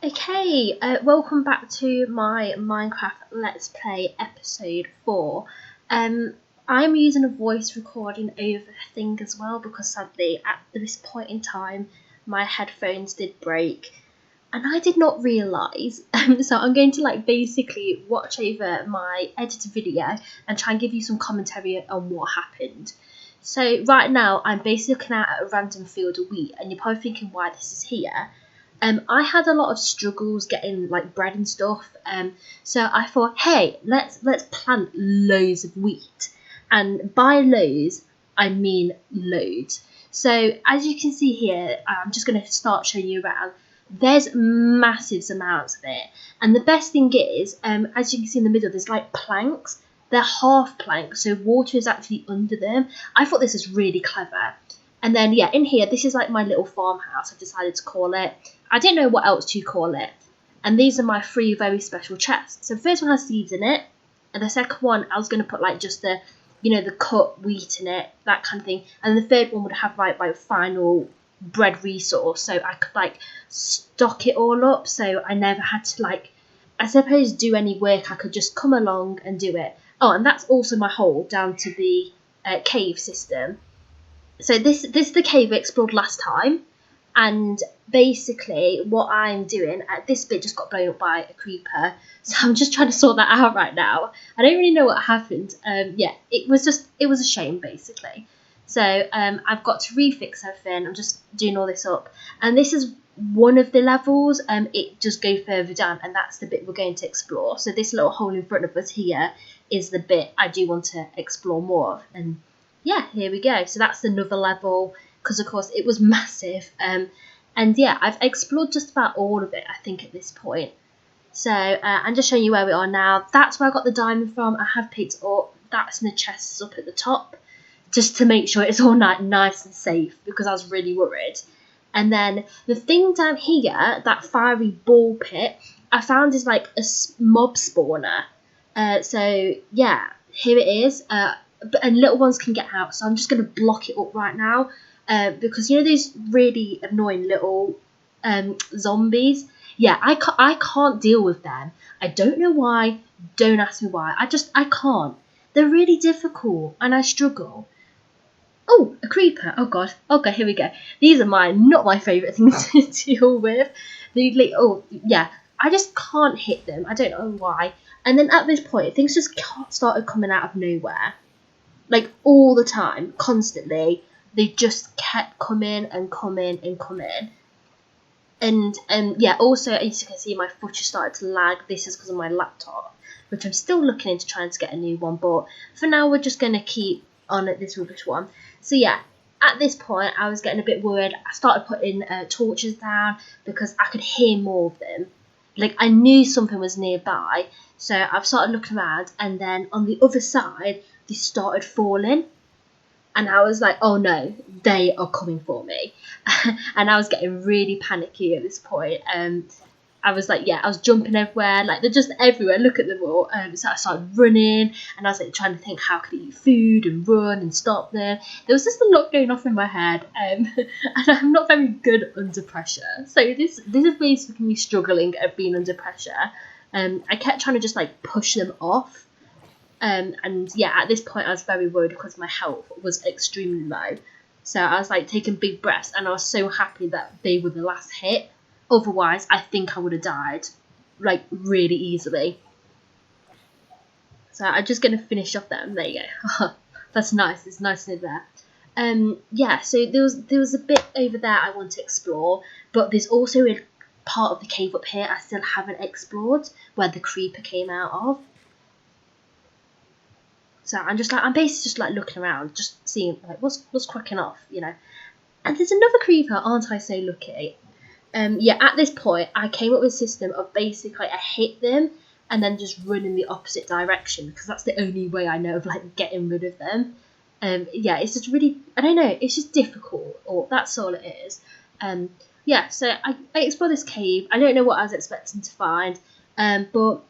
Okay, welcome back to my Minecraft Let's Play episode 4. Um, I'm using a voice recording over thing as well because sadly at this point in time my headphones did break and I did not realise. So I'm going to basically watch over my edited video and try and give you some commentary on what happened. So right now I'm basically looking at a random field of wheat and you're probably thinking why this is here. I had a lot of struggles getting bread and stuff. So I thought, hey, let's plant loads of wheat, and by loads I mean loads. So as you can see here, I'm just going to start showing you around. There's massive amounts of it, and the best thing is, as you can see in the middle, there's planks. They're half planks, so water is actually under them. I thought this was really clever. And then, yeah, in here, this is my little farmhouse, I've decided to call it. I didn't know what else to call it. And these are my 3 very special chests. So the first one has seeds in it. And the second one, I was going to put just the cut wheat in it, that kind of thing. And the third one would have my final bread resource. So I could stock it all up. So I never had to I suppose do any work. I could just come along and do it. Oh, and that's also my hole down to the cave system. So this is the cave we explored last time, and basically what I'm doing, this bit just got blown up by a creeper, so I'm just trying to sort that out right now. I don't really know what happened. Yeah, it was a shame basically. So I've got to refix everything. I'm just doing all this up, and this is one of the levels. It just go further down, and that's the bit we're going to explore. So this little hole in front of us here is the bit I do want to explore more of, and yeah, here we go. So that's another level, because of course it was massive. And yeah, I've explored just about all of it, I think, at this point. So I'm just showing you where we are now. That's where I got the diamond from. I have picked it up. That's in the chests up at the top, just to make sure it's all nice and safe, because I was really worried. And then the thing down here, that fiery ball pit, I found is a mob spawner. So yeah, here it is. And little ones can get out, so I'm just going to block it up right now, because these really annoying little zombies. Yeah, I can't deal with them. I don't know why. Don't ask me why. I can't. They're really difficult, and I struggle. Oh, a creeper. Oh god. Okay, here we go. These are not my favourite things to deal with. Oh yeah, I just can't hit them. I don't know why. And then at this point, things just started coming out of nowhere. All the time, constantly. They just kept coming and coming and coming. And yeah, also as you can see, my foot just started to lag. This is because of my laptop, which I'm still looking into trying to get a new one, but for now we're just going to keep on at this rubbish one. So yeah, at this point I was getting a bit worried. I started putting torches down because I could hear more of them. I knew something was nearby, so I've started looking around, and then on the other side they started falling, and I was like, oh no, they are coming for me. And I was getting really panicky at this point. I was I was jumping everywhere, they're just everywhere, look at them all. So I started running, and I was trying to think how I could eat food and run and stop them. There was just a lot going off in my head, and I'm not very good under pressure. So this is basically me struggling at being under pressure. I kept trying to just push them off. And yeah, at this point I was very worried because my health was extremely low. So I was taking big breaths, and I was so happy that they were the last hit. Otherwise, I think I would have died, really easily. So I'm just going to finish off that, and there you go. That's nice. It's nice in there. Yeah, so there was a bit over there I want to explore, but there's also a part of the cave up here I still haven't explored, where the creeper came out of. So I'm basically just looking around, just seeing what's cracking off, And there's another creeper, aren't I so lucky? Yeah, at this point I came up with a system of basically I hit them and then just run in the opposite direction, because that's the only way I know of getting rid of them. Yeah, it's just really, I don't know, it's just difficult, or that's all it is. Yeah, so I explored this cave. I don't know what I was expecting to find, but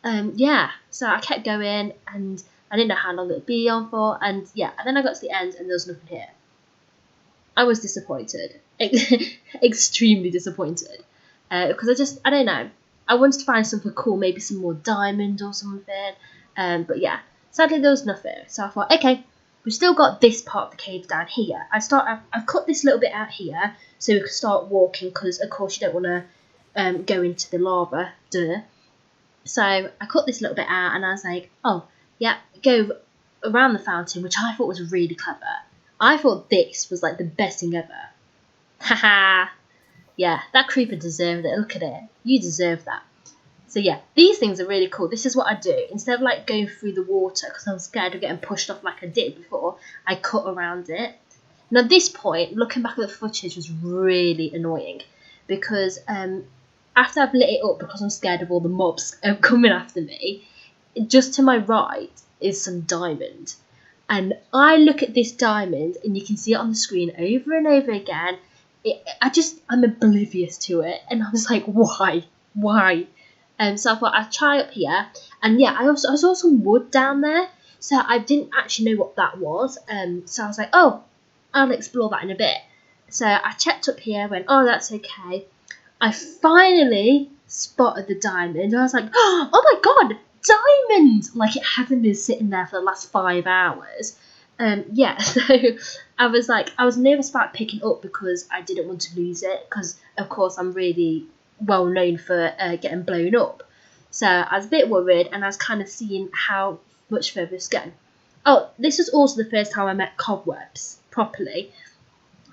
yeah, so I kept going, and I didn't know how long it would be on for, and yeah, and then I got to the end and there was nothing here. I was disappointed. Extremely disappointed. because I don't know, I wanted to find something cool, maybe some more diamond or something. But yeah, sadly there was nothing. So I thought, okay, we've still got this part of the cave down here. I've cut this little bit out here so we can start walking, because of course you don't want to go into the lava, duh. So I cut this little bit out and I was like, oh, yeah, go around the fountain, which I thought was really clever. I thought this was like the best thing ever. Haha. Yeah, that creeper deserved it. Look at it. You deserve that. So yeah, these things are really cool. This is what I do. Instead of like going through the water, because I'm scared of getting pushed off like I did before, I cut around it. Now at this point, looking back at the footage was really annoying, because after I've lit it up, because I'm scared of all the mobs coming after me, just to my right is some diamond. And I look at this diamond and you can see it on the screen over and over again. I'm oblivious to it, and I was like, why? So I thought I'd try up here, and yeah, I saw some wood down there, so I didn't actually know what that was. So I was like, oh, I'll explore that in a bit. So I checked up here, went, oh, that's okay. I finally spotted the diamond. I was like, oh my god, diamond! Like it hadn't been sitting there for the last 5 hours. Yeah, so I was nervous about picking up because I didn't want to lose it, because of course I'm really well known for getting blown up. So I was a bit worried, and I was kind of seeing how much further this go. Oh, this was also the first time I met cobwebs properly.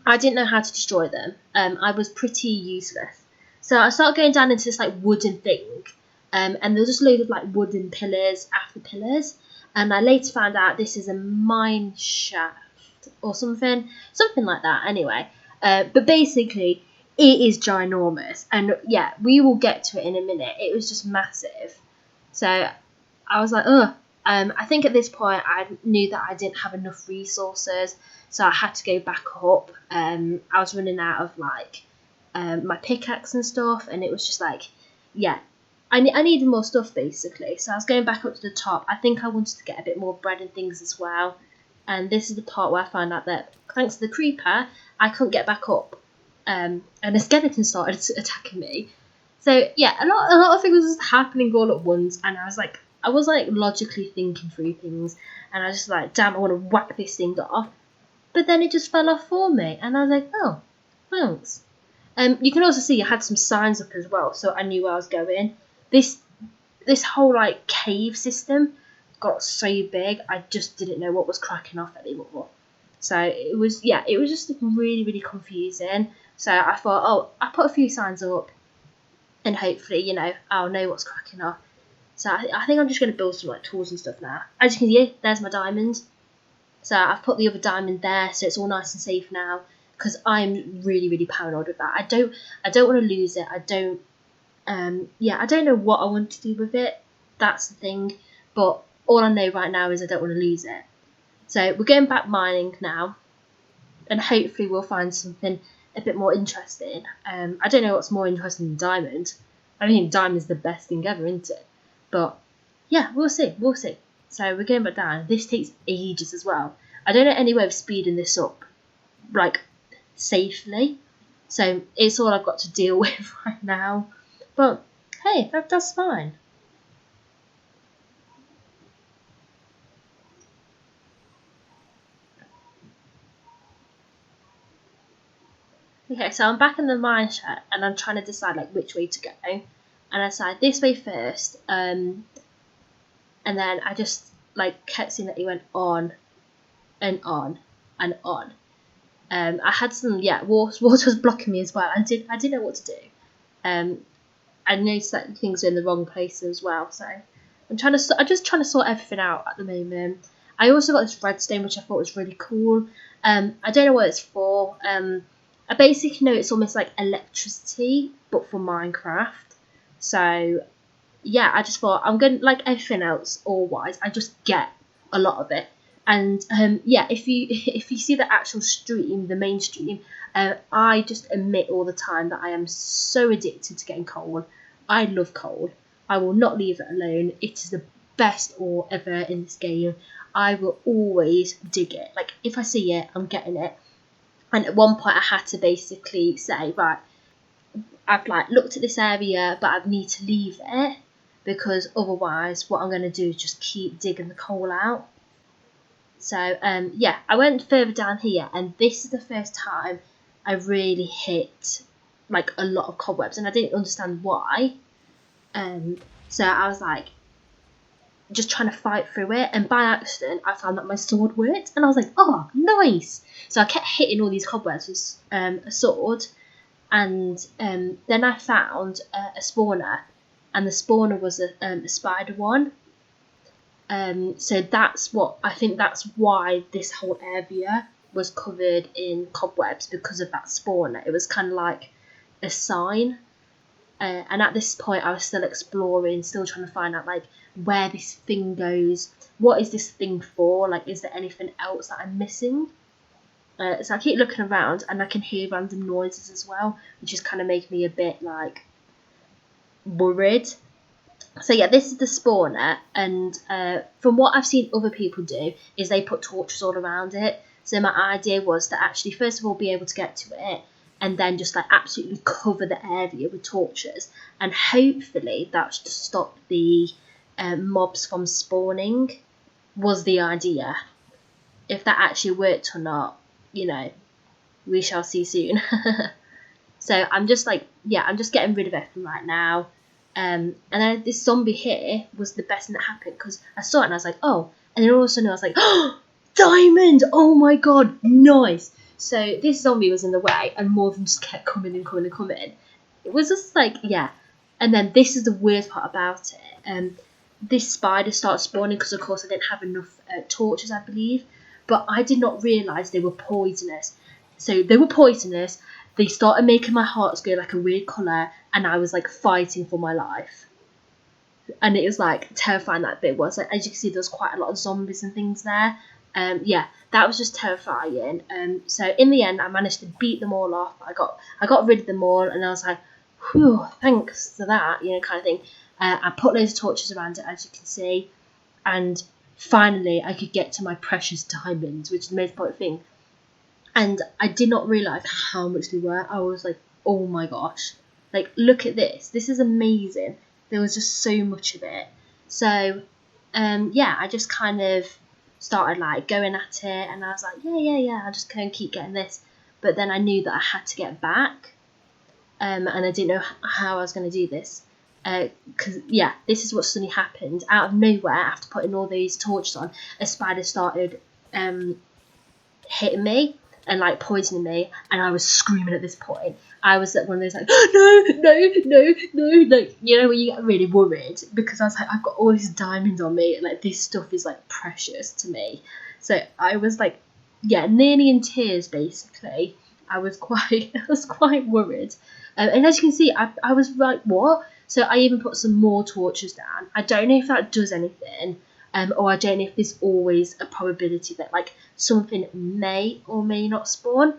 I didn't know how to destroy them. I was pretty useless. So I started going down into this like wooden thing, and there was just loads of like wooden pillars after pillars. And I later found out this is a mine shaft or something like that. Anyway, but basically it is ginormous, and yeah, we will get to it in a minute. It was just massive. So I was like, ugh. I think at this point I knew that I didn't have enough resources, so I had to go back up. I was running out of like my pickaxe and stuff, and it was just like, yeah, I needed more stuff basically. So I was going back up to the top. I think I wanted to get a bit more bread and things as well. And this is the part where I found out that thanks to the creeper, I couldn't get back up, and a skeleton started attacking me. So yeah, a lot of things was happening all at once, and I was like logically thinking through things, and I was just like, damn, I want to whack this thing off. But then it just fell off for me, and I was like, oh, thanks. You can also see I had some signs up as well, so I knew where I was going. This whole like cave system got so big, I just didn't know what was cracking off anymore. So it was just really, really confusing. So I thought, oh, I put a few signs up, and hopefully, I'll know what's cracking off. So I think I'm just going to build some like tools and stuff now. As you can see, there's my diamond. So I've put the other diamond there, so it's all nice and safe now. Because I'm really, really paranoid with that. I don't want to lose it. I don't know what I want to do with it. That's the thing. But all I know right now is I don't want to lose it. So we're going back mining now, and hopefully we'll find something a bit more interesting. I don't know what's more interesting than diamond. I think diamond's the best thing ever, isn't it? But yeah, we'll see. So we're going back down. This takes ages as well. I don't know any way of speeding this up, like, safely. So it's all I've got to deal with right now. But hey, that's fine. Okay, so I'm back in the mine shaft, and I'm trying to decide like which way to go. And I decided this way first. And then I just like kept seeing that he went on and on and on. I had some water was blocking me as well. I didn't know what to do. I noticed that things were in the wrong place as well. So I'm just trying to sort everything out at the moment. I also got this redstone, which I thought was really cool. I don't know what it's for. I basically know it's almost like electricity, but for Minecraft. So yeah, I just thought I'm going to, like everything else, all wise, I just get a lot of it. And if you see the actual stream, the main stream, I just admit all the time that I am so addicted to getting coal. I love coal. I will not leave it alone. It is the best ore ever in this game. I will always dig it. Like if I see it, I'm getting it. And at one point I had to basically say, right, I've like looked at this area, but I need to leave it because otherwise what I'm going to do is just keep digging the coal out. So yeah, I went further down here, and this is the first time I really hit like a lot of cobwebs, and I didn't understand why. So I was like just trying to fight through it, and by accident I found that my sword worked, and I was like, oh, nice. So I kept hitting all these cobwebs with a sword, and then I found a spawner, and the spawner was a spider one. So that's what I think. That's why this whole area was covered in cobwebs, because of that spawner. It was kind of like a sign. And at this point, I was still exploring, still trying to find out like where this thing goes. What is this thing for? Like, is there anything else that I'm missing? So I keep looking around, and I can hear random noises as well, which is kind of making me a bit like worried. So yeah, this is the spawner, and from what I've seen other people do, is they put torches all around it. So my idea was to actually first of all be able to get to it, and then just like absolutely cover the area with torches, and hopefully that should stop the mobs from spawning. Was the idea. If that actually worked or not, we shall see soon. So I'm just like, yeah, I'm just getting rid of everything right now. And then this zombie here was the best thing that happened, because I saw it and I was like, oh. And then all of a sudden I was like, oh, diamond! Oh my god, nice! So this zombie was in the way, and more of them just kept coming and coming and coming. It was just like, yeah. And then this is the weird part about it. This spider started spawning because, of course, I didn't have enough torches, I believe. But I did not realise they were poisonous. So they were poisonous. They started making my hearts go like a weird colour, and I was like fighting for my life. And it was like terrifying, that bit was. Like, as you can see, there's quite a lot of zombies and things there. Yeah, that was just terrifying. So in the end, I managed to beat them all off. I got rid of them all, and I was like, whew, thanks to that, kind of thing. I put loads of torches around it, as you can see, and finally I could get to my precious diamonds, which is the most important thing. And I did not realise how much they were. I was like, oh my gosh. Like, look at this. This is amazing. There was just so much of it. So, yeah, I just kind of started, like, going at it. And I was like, yeah, I'll just go and keep getting this. But then I knew that I had to get back. And I didn't know how I was going to do this. Because, yeah, this is what suddenly happened. Out of nowhere, after putting all these torches on, a spider started hitting me and like poisoning me, and I was screaming at this point. I was at one of those like, no, like, when you get really worried, because I was like, I've got all this diamond on me, and like this stuff is like precious to me. So I was like, yeah, nearly in tears basically. I was quite worried, and as you can see, I was like, what? So I even put some more torches down. I don't know if that does anything. Or I don't know if there's always a probability that like something may or may not spawn.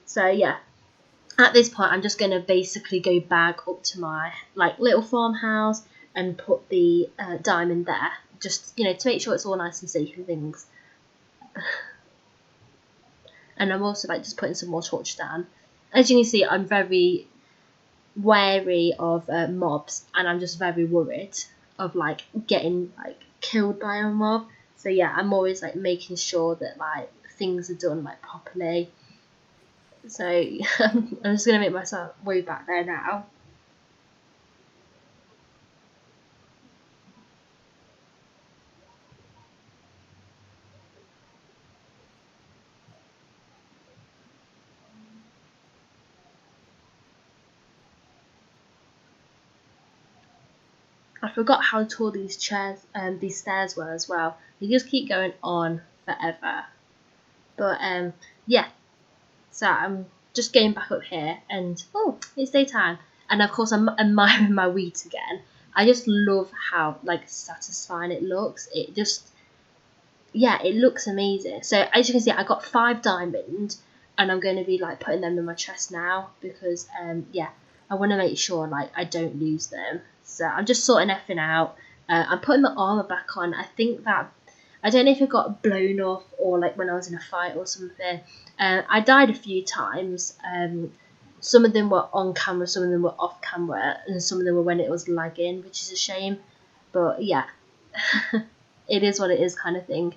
So yeah, at this point I'm just going to basically go back up to my like little farmhouse and put the diamond there, just to make sure it's all nice and safe and things. And I'm also like just putting some more torches down. As you can see, I'm very wary of mobs, and I'm just very worried of like getting like killed by a mob. So yeah, I'm always like making sure that like things are done like properly. So I'm just gonna make myself way back there now. I forgot how tall these stairs were as well. They just keep going on forever. But yeah, so I'm just getting back up here, and oh, it's daytime. And of course, I'm admiring my wheat again. I just love how like satisfying it looks. It just, yeah, it looks amazing. So as you can see, I got 5 diamonds, and I'm going to be like putting them in my chest now, because yeah, I want to make sure like I don't lose them. So I'm just sorting everything out. I'm putting the armor back on. I think that, I don't know if it got blown off or like when I was in a fight or something. I died a few times, some of them were on camera, some of them were off camera, and some of them were when it was lagging, which is a shame. But yeah, it is what it is, kind of thing.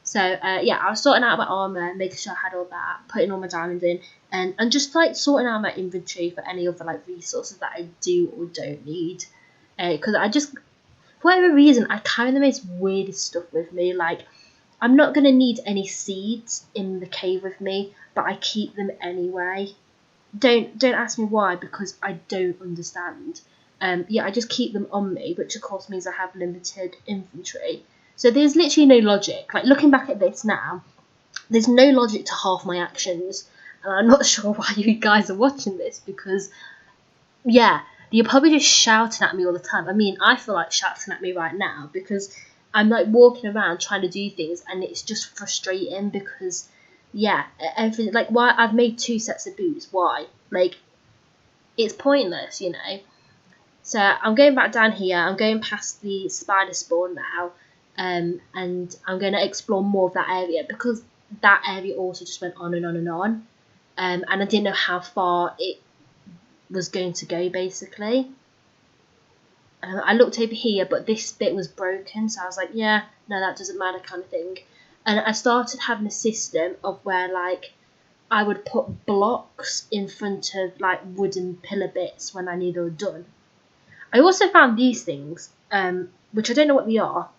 So yeah, I was sorting out my armor, making sure I had all that, putting all my diamonds in, and just like sorting out my inventory for any other like resources that I do or don't need. Because I just, for whatever reason, I carry the most weirdest stuff with me. Like, I'm not gonna need any seeds in the cave with me, but I keep them anyway. Don't ask me why, because I don't understand. Yeah, I just keep them on me, which of course means I have limited inventory. So there's literally no logic. Like, looking back at this now, there's no logic to half my actions, and I'm not sure why you guys are watching this, because yeah, you're probably just shouting at me all the time. I mean, I feel like shouting at me right now because I'm like walking around trying to do things, and it's just frustrating because yeah, everything, like, why I've made 2 sets of boots. Why? Like, it's pointless, you know. So I'm going back down here. I'm going past the spider spawn now, and I'm going to explore more of that area, because that area also just went on and on and on, and I didn't know how far it was going to go, basically. I looked over here, but this bit was broken, so I was like, yeah, no, that doesn't matter, kind of thing. And I started having a system of where, like, I would put blocks in front of like wooden pillar bits when I need them done. I also found these things, which I don't know what they are,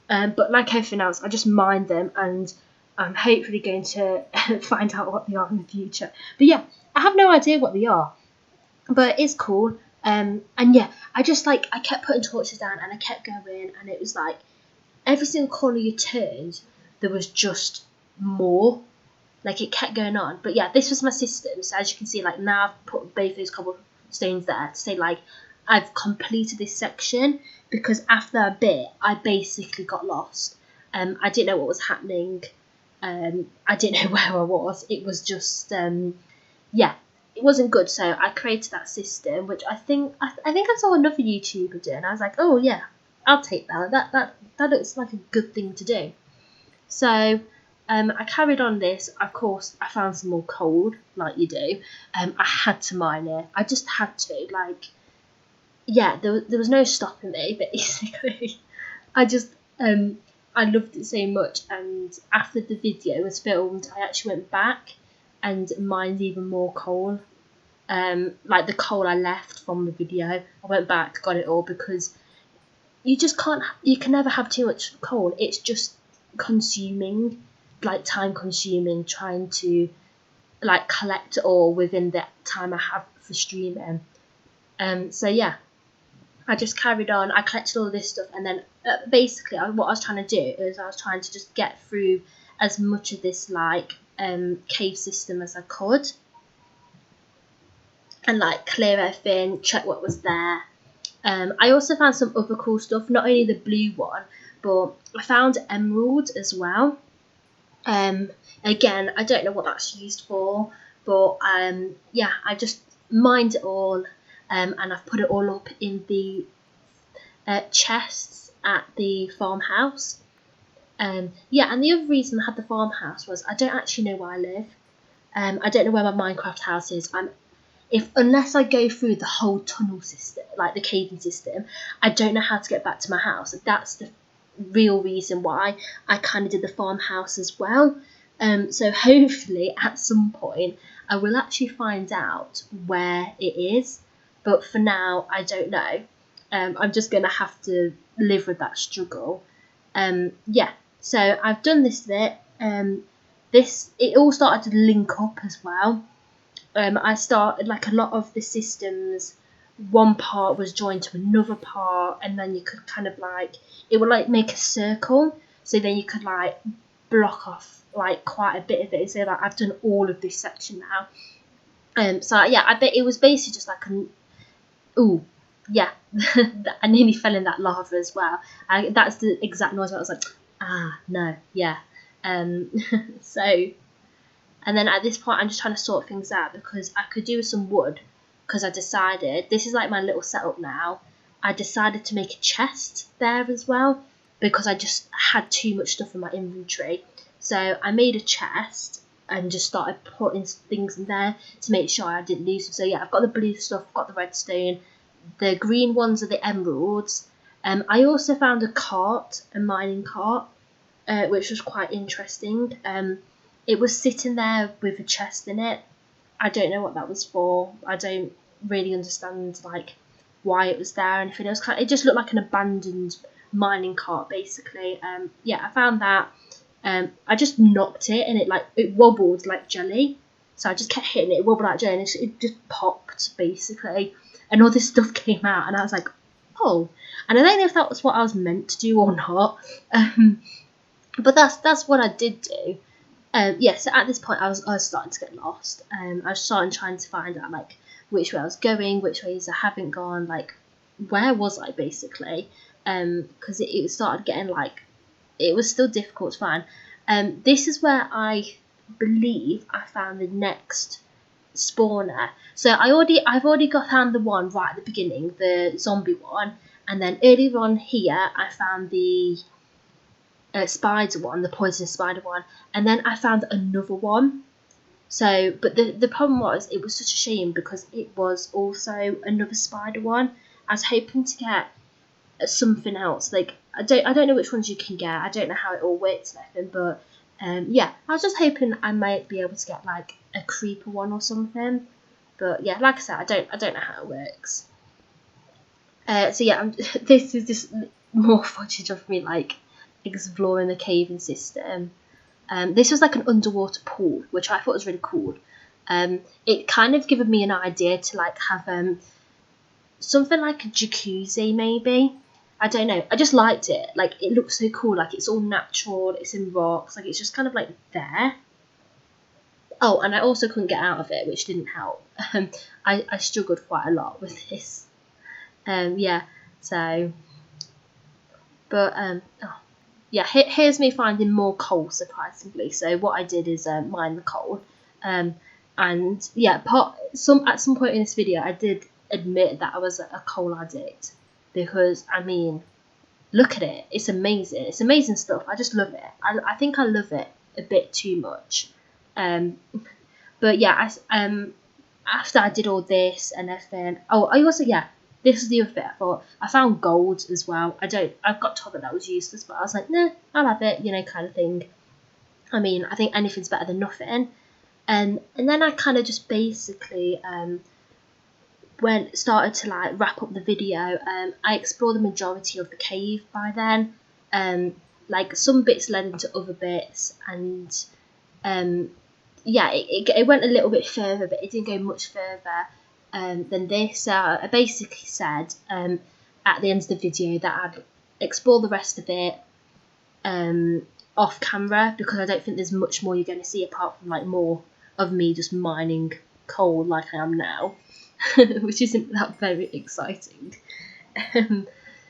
but like everything else, I just mined them, and I'm hopefully going to find out what they are in the future. But yeah, I have no idea what they are, but it's cool. And yeah, I just like, I kept putting torches down, and I kept going, and it was like every single corner you turned, there was just more. Like, it kept going on. But yeah, this was my system. So as you can see, like, now I've put both those cobblestones there to say, like, I've completed this section, because after a bit, I basically got lost. I didn't know what was happening. I didn't know where I was. It was just, yeah, it wasn't good. So I created that system, which I think I saw another YouTuber do, and I was like, oh yeah, I'll take that. That looks like a good thing to do. So I carried on this. Of course, I found some more coal, like you do. I had to mine it. I just had to. Like, yeah, there was no stopping me, basically. I just, I loved it so much. And after the video was filmed, I actually went back and mined even more coal. Like the coal I left from the video, I went back, got it all, because you just can't, you can never have too much coal. It's just consuming, like time consuming, trying to like collect it all within the time I have for streaming. So yeah, I just carried on. I collected all this stuff, and then basically what I was trying to do is I was trying to just get through as much of this like cave system as I could, and like clear everything, check what was there. I also found some other cool stuff, not only the blue one, but I found emerald as well. Again, I don't know what that's used for, but yeah, I just mined it all, and I've put it all up in the chests at the farmhouse. Yeah, and the other reason I had the farmhouse was I don't actually know where I live. I don't know where my Minecraft house is. Unless I go through the whole tunnel system, like the caving system, I don't know how to get back to my house. That's the real reason why I kind of did the farmhouse as well. So hopefully at some point I will actually find out where it is, but for now I don't know. I'm just gonna have to live with that struggle. Yeah, so I've done this bit. It all started to link up as well. I started, like, a lot of the systems, one part was joined to another part, and then you could kind of like, it would like make a circle, so then you could like block off like quite a bit of it. So like I've done all of this section now. So yeah, I bet it was basically just like ooh, yeah, I nearly fell in that lava as well. That's the exact noise where I was like, no, yeah. So. And then at this point, I'm just trying to sort things out, because I could do with some wood, because I decided, this is like my little setup now, I decided to make a chest there as well, because I just had too much stuff in my inventory. So I made a chest, and just started putting things in there to make sure I didn't lose them. So yeah, I've got the blue stuff, I've got the redstone, the green ones are the emeralds. I also found a mining cart, which was quite interesting. It was sitting there with a chest in it. I don't know what that was for. I don't really understand like why it was there or anything. It just looked like an abandoned mining cart basically. Yeah, I found that. I just knocked it and it wobbled like jelly. So I just kept hitting it, wobbled like jelly, and it just popped basically. And all this stuff came out, and I was like, oh. And I don't know if that was what I was meant to do or not. But that's what I did do. Yeah, so at this point I was starting to get lost. I was starting trying to find out like which way I was going, which ways I haven't gone, like where was I basically? Because it started getting like it was still difficult to find. This is where I believe I found the next spawner. So I've already got found the one right at the beginning, the zombie one, and then earlier on here I found the spider one, the poisonous spider one, and then I found another one. So, but the problem was it was such a shame because it was also another spider one. I was hoping to get something else. Like I don't know which ones you can get. I don't know how it all works and everything, but yeah, I was just hoping I might be able to get like a creeper one or something. But yeah, like I said, I don't know how it works. So yeah, this is just more footage of me like exploring the caving system. This was like an underwater pool, which I thought was really cool. It kind of given me an idea to like have something like a jacuzzi maybe. I don't know. I just liked it. Like it looks so cool. Like it's all natural. It's in rocks. Like it's just kind of like there. Oh, and I also couldn't get out of it, which didn't help. I struggled quite a lot with this. Yeah. So, but oh, yeah. Here's me finding more coal surprisingly. So what I did is mine the coal. And yeah, at some point in this video, I did admit that I was a coal addict because I mean, look at it. It's amazing. It's amazing stuff. I just love it. I think I love it a bit too much. But yeah, after I did all this and everything. Oh, I also this is the other bit. I thought I found gold as well. I got told that was useless, but I was like, nah, I'll have it. You know, kind of thing. I mean, I think anything's better than nothing. And then I kind of just basically started to like wrap up the video. I explored the majority of the cave by then. Like some bits led into other bits, and yeah, it went a little bit further, but it didn't go much further than this. I basically said at the end of the video that I'd explore the rest of it off camera because I don't think there's much more you're going to see apart from like more of me just mining coal like I am now, which isn't that very exciting.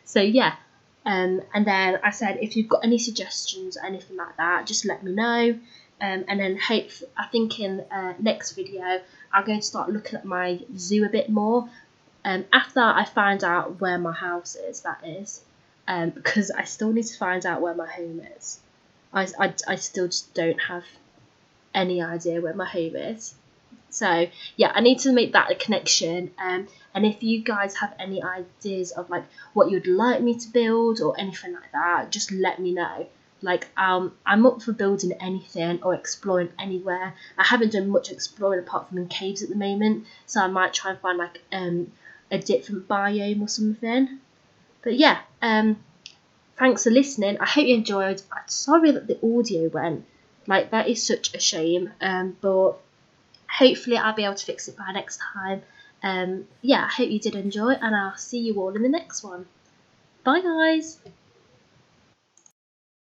So yeah, and then I said if you've got any suggestions or anything like that, just let me know. And then I think in next video I'm going to start looking at my zoo a bit more. After I find out where my house is, that is, because I still need to find out where my home is. I still just don't have any idea where my home is. So yeah, I need to make that a connection. And if you guys have any ideas of like what you'd like me to build or anything like that, just let me know. Like I'm up for building anything or exploring anywhere. I haven't done much exploring apart from in caves at the moment, so I might try and find like a different biome or something. But yeah, thanks for listening. I hope you enjoyed. I'm sorry that the audio went. Like that is such a shame. But hopefully I'll be able to fix it by next time. Yeah, I hope you did enjoy, and I'll see you all in the next one. Bye guys!